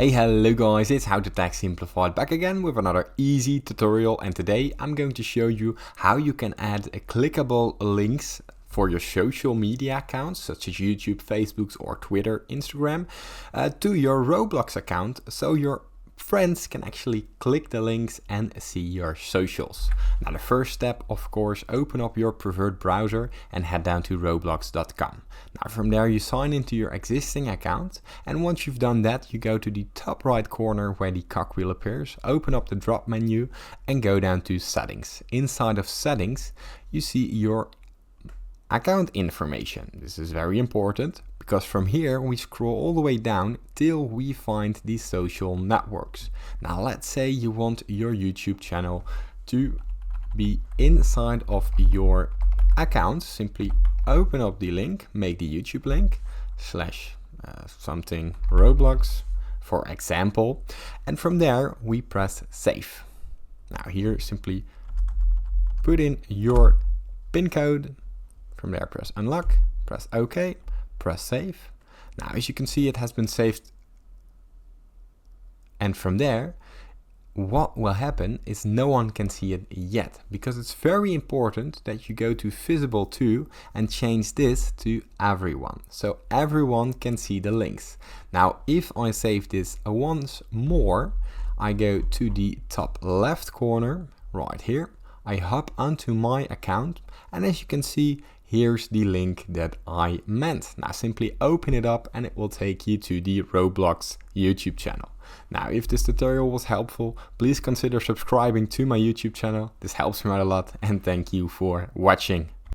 Hey, hello guys, it's How to Tech Simplified back again with another easy tutorial, and today I'm going to show you how you can add clickable links for your social media accounts such as YouTube, Facebook or Twitter, Instagram to your Roblox account so your friends can actually click the links and see your socials. Now the first step, of course, open up your preferred browser and head down to roblox.com. Now from there you sign into your existing account, and once you've done that you go to the top right corner where the cogwheel appears, open up the drop menu and go down to settings. Inside of settings you see your account information. This is very important because from here we scroll all the way down till we find the social networks. Now let's say you want your YouTube channel to be inside of your account. Simply open up the link, make the YouTube link slash something Roblox for example, and from there we press save. Now here simply put in your PIN code. From there press unlock, press OK, press save. Now as you can see it has been saved, and from there what will happen is no one can see it yet, because it's very important that you go to visible to and change this to everyone, so everyone can see the links. Now if I save this once more, I go to the top left corner right here, I hop onto my account, and as you can see, here's the link that I meant. Now simply open it up and it will take you to the Roblox YouTube channel. Now if this tutorial was helpful, please consider subscribing to my YouTube channel. This helps me out a lot, and thank you for watching.